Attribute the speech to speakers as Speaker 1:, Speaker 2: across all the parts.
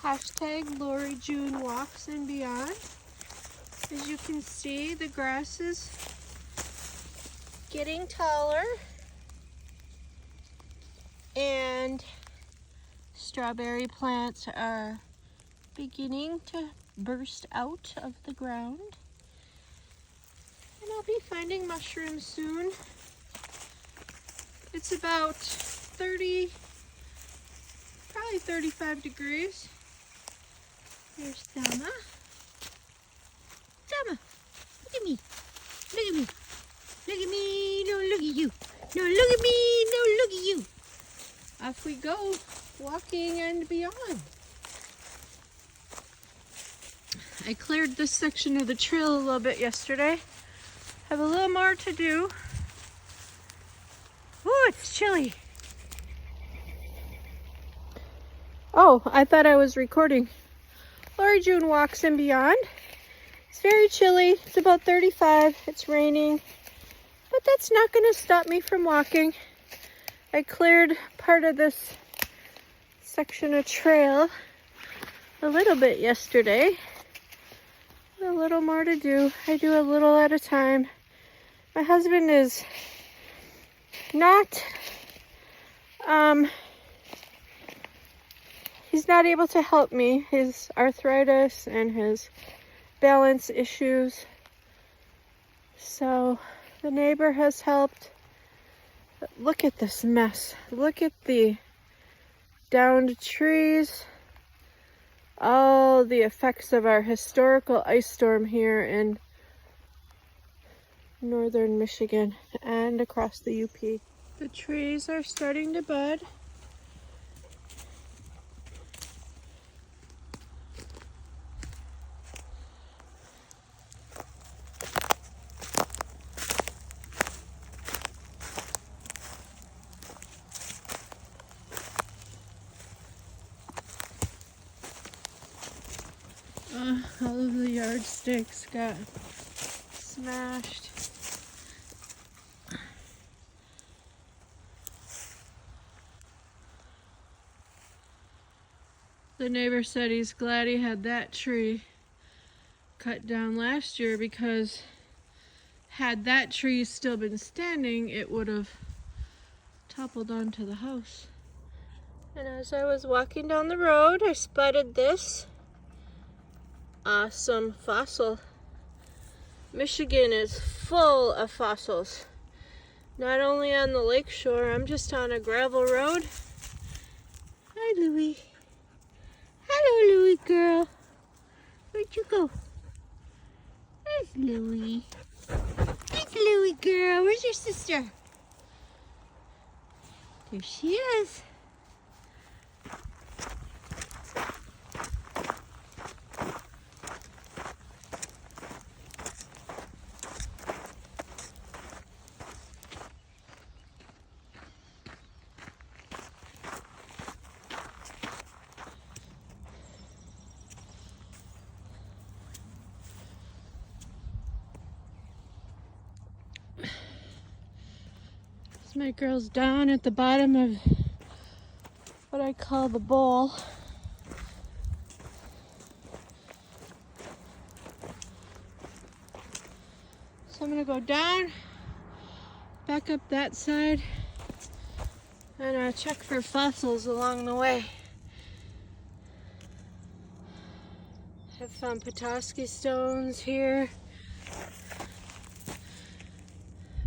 Speaker 1: Hashtag Lori June Walks and Beyond. As you can see, the grass is getting taller and strawberry plants are beginning to burst out of the ground. And I'll be finding mushrooms soon. It's about 30, probably 35 degrees. There's Thelma. Thelma, look at me. Look at me. Look at me. No, look at you. No, look at me. No, look at you. Off we go, walking and beyond. I cleared this section of the trail a little bit yesterday. Have a little more to do. Ooh, it's chilly. Oh, I thought I was recording. Lori June Walks and Beyond. It's very chilly. It's about 35. It's raining. But that's not going to stop me from walking. I cleared part of this section of trail a little bit yesterday. A little more to do. I do a little at a time. My husband is not, he's not able to help me. His arthritis and his balance issues. So the neighbor has helped. But look at this mess. Look at the downed trees. All the effects of our historical ice storm here in northern Michigan and across the UP. The trees are starting to bud. All of the yardsticks got smashed. The neighbor said he's glad he had that tree cut down last year because had that tree still been standing, it would have toppled onto the house. And as I was walking down the road, I spotted this awesome fossil. Michigan is full of fossils. Not only on the lake shore, I'm just on a gravel road. Hi, Louie. Hello, Louie girl. Where'd you go? There's Louie. There's Louie girl. Where's your sister? There she is. My girl's down at the bottom of what I call the bowl. So I'm gonna go down, back up that side, and check for fossils along the way. I've found Petoskey stones here.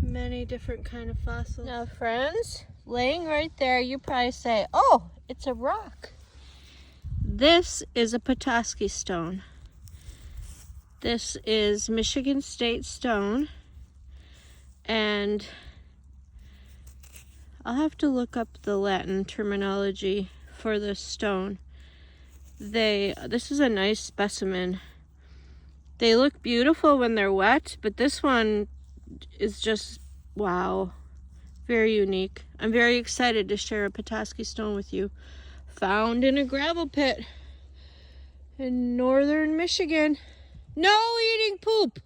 Speaker 1: Many different kind of fossils. Now friends, laying right there, you probably say, oh, it's a rock. This is a Petoskey stone. This is Michigan State stone. And I'll have to look up the Latin terminology for this stone. This is a nice specimen. They look beautiful when they're wet, but this one is just, wow, very unique. I'm very excited to share a Petoskey stone with you. Found in a gravel pit in northern Michigan. No eating poop.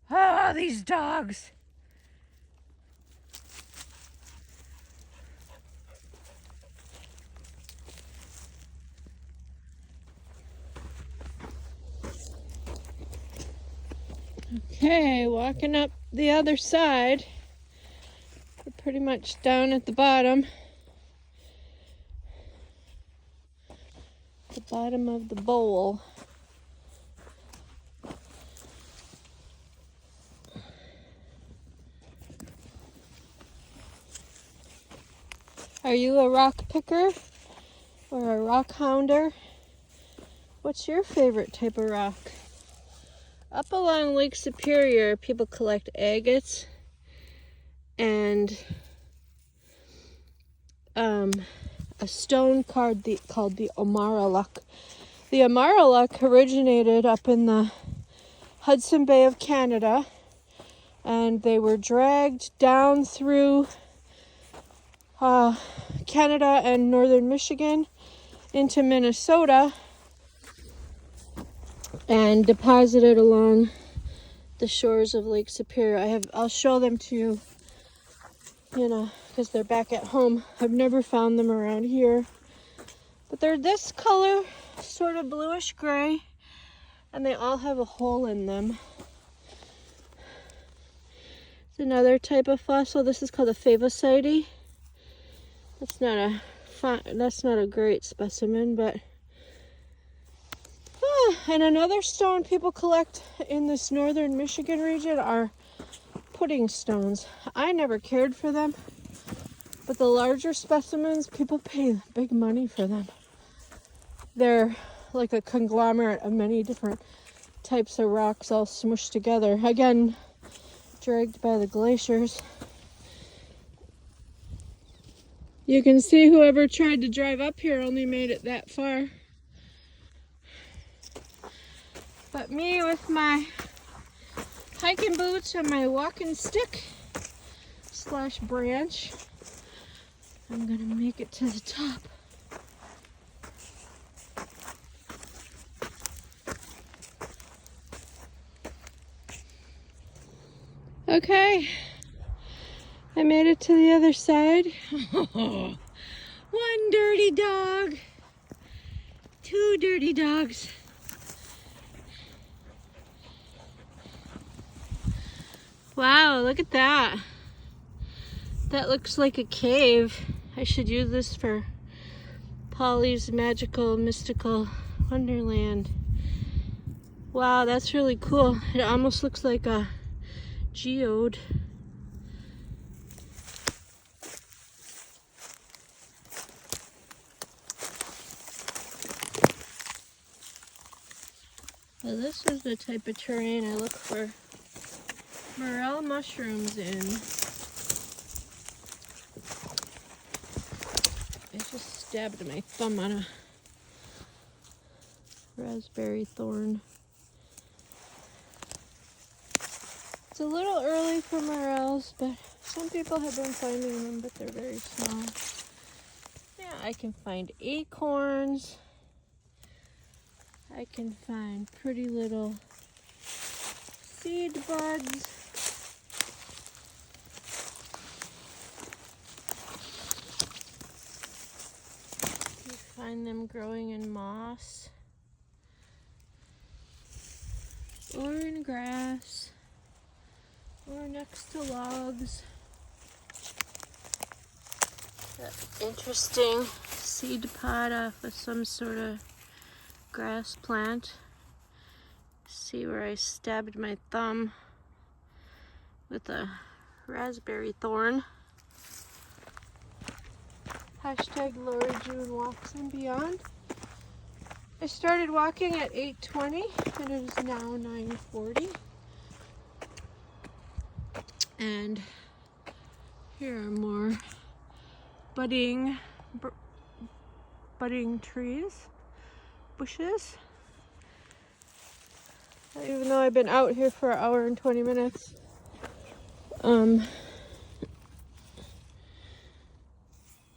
Speaker 1: Ah, these dogs. Okay, walking up the other side. We're pretty much down at the bottom. The bottom of the bowl. Are you a rock picker or a rock hounder? What's your favorite type of rock? Up along Lake Superior, people collect agates and a stone called the Amaraluk. The Amaraluk originated up in the Hudson Bay of Canada, and they were dragged down through Canada and northern Michigan into Minnesota and deposited along the shores of Lake Superior. I'll show them to you, because they're back at home. I've never found them around here, but they're this color, sort of bluish gray, and they all have a hole in them. It's another type of fossil. This is called a Favosites. That's not a great specimen, but and another stone people collect in this northern Michigan region are pudding stones. I never cared for them, but the larger specimens, people pay big money for them. They're like a conglomerate of many different types of rocks all smushed together. Again, dragged by the glaciers. You can see whoever tried to drive up here only made it that far. But me with my hiking boots and my walking stick / branch, I'm gonna make it to the top. Okay, I made it to the other side. One dirty dog, 2 dirty dogs. Wow, look at that. That looks like a cave. I should use this for Polly's Magical Mystical Wonderland. Wow, that's really cool. It almost looks like a geode. Well, this is the type of terrain I look for morel mushrooms in. I just stabbed my thumb on a raspberry thorn. It's a little early for morels, but some people have been finding them, but they're very small. Yeah, I can find acorns. I can find pretty little seed buds. You find them growing in moss or in grass or next to logs. That interesting seed pod off of some sort of grass plant. See where I stabbed my thumb with a raspberry thorn. Hashtag Lori June Walks and Beyond. I started walking at 8:20 and it is now 9:40. And here are more budding trees, bushes. Even though I've been out here for an hour and 20 minutes, I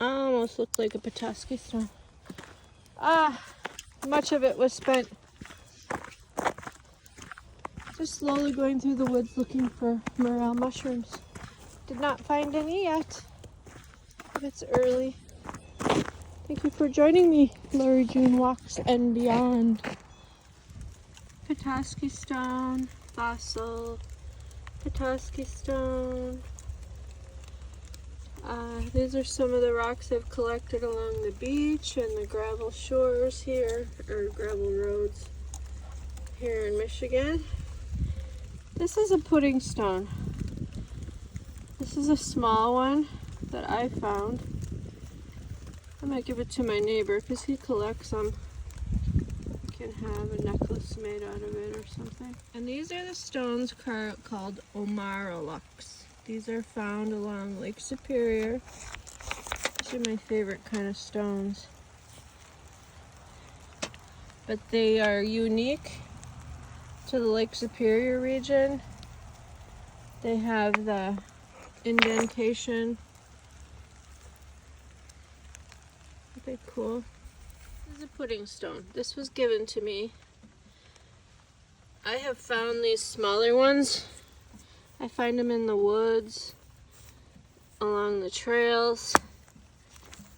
Speaker 1: almost looked like a Petoskey stone. Much of it was spent just slowly going through the woods looking for morel mushrooms. Did not find any yet. It's early. Thank you for joining me, Lori June Walks and Beyond. Petoskey stone, fossil, Petoskey stone. These are some of the rocks I've collected along the beach and the gravel shores here, or gravel roads here in Michigan. This is a pudding stone. This is a small one that I found. I might give it to my neighbor because he collects them. I can have a necklace made out of it or something. And these are the stones called Omarolux. These are found along Lake Superior. These are my favorite kind of stones. But they are unique to the Lake Superior region. They have the indentation. Aren't they cool? This is a pudding stone. This was given to me. I have found these smaller ones. I find them in the woods, along the trails.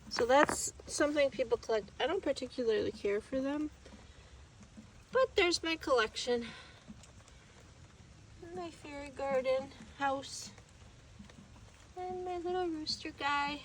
Speaker 1: So that's something people collect. I don't particularly care for them, but there's my collection. My fairy garden house. And my little rooster guy.